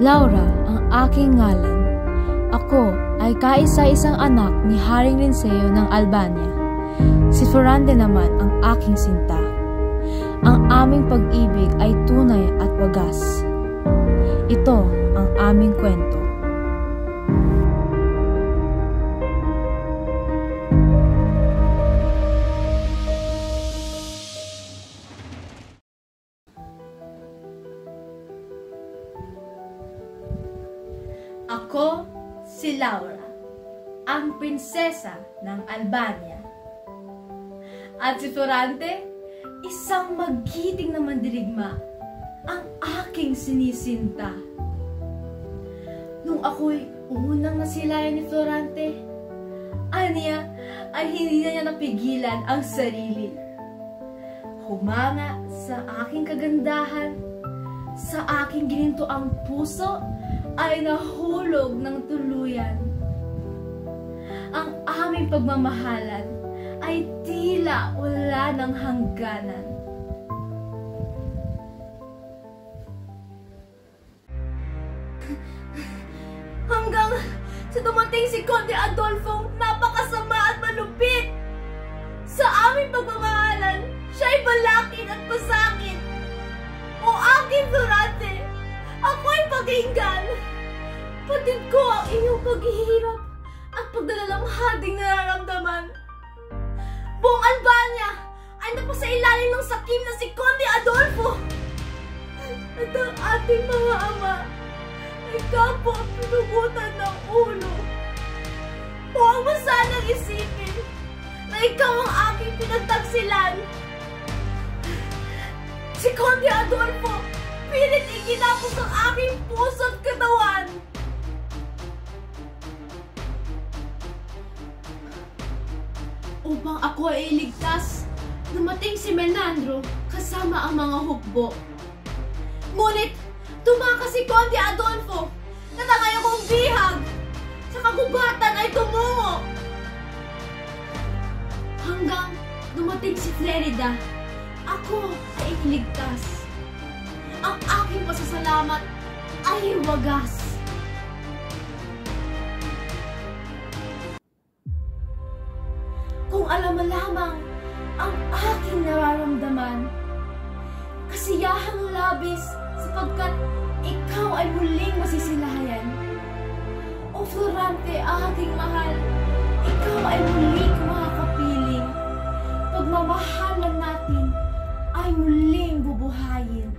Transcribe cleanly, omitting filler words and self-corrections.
Laura ang aking ngalan. Ako ay kaisa-isang anak ni Haring Linceo ng Albania. Si Florante naman ang aking sinta. Ang aming pag-ibig ay tunay at wagas. Ito ang aming kwento. Ako si Laura, ang prinsesa ng Albania. At si Florante, isang magiting na mandirigma, ang aking sinisinta. Nung ako'y unang nasilayan ni Florante, aniya ay hindi na niya napigilan ang sarili. Humanga sa aking kagandahan, sa aking ginintoang puso, ay nahulog ng tuluyan. Ang aming pagmamahalan ay tila wala ng hangganan. Hanggang sa dumating si Conde Adolfo, napakasama at malupit. Sa aming pagmamahalan, siya'y balakin at pasakit. O aking Florante, ako'y pakinggan. Patid ko ang iyong paghihirap at pagdalalamhading nararamdaman. Buong Albania ay napasailalim ng sakim na si Conde Adolfo. At ang ating mga ama ay kapwa ang pinugutan ng ulo. Huwag mo sanang isipin na ikaw ang aking pinagtagsilan. Si Conde Adolfo pilit iginapos ang aking puso at katawan. Upang ako ay iligtas, dumating si Menandro kasama ang mga hukbo. Ngunit, tumakas si Conde Adolfo na tangay akong bihag. Sa kagubatan ay tumungo. Hanggang dumating si Flerida, ako ay iligtas. Ang aking pasasalamat ay wagas. Kung alam mo lamang ang aking nararamdaman, kasiyahang labis sapagkat ikaw ay muling masisilayan. O Florante, aking mahal, ikaw ay muling makakapiling. Pagmamahalan natin ay muling bubuhayin.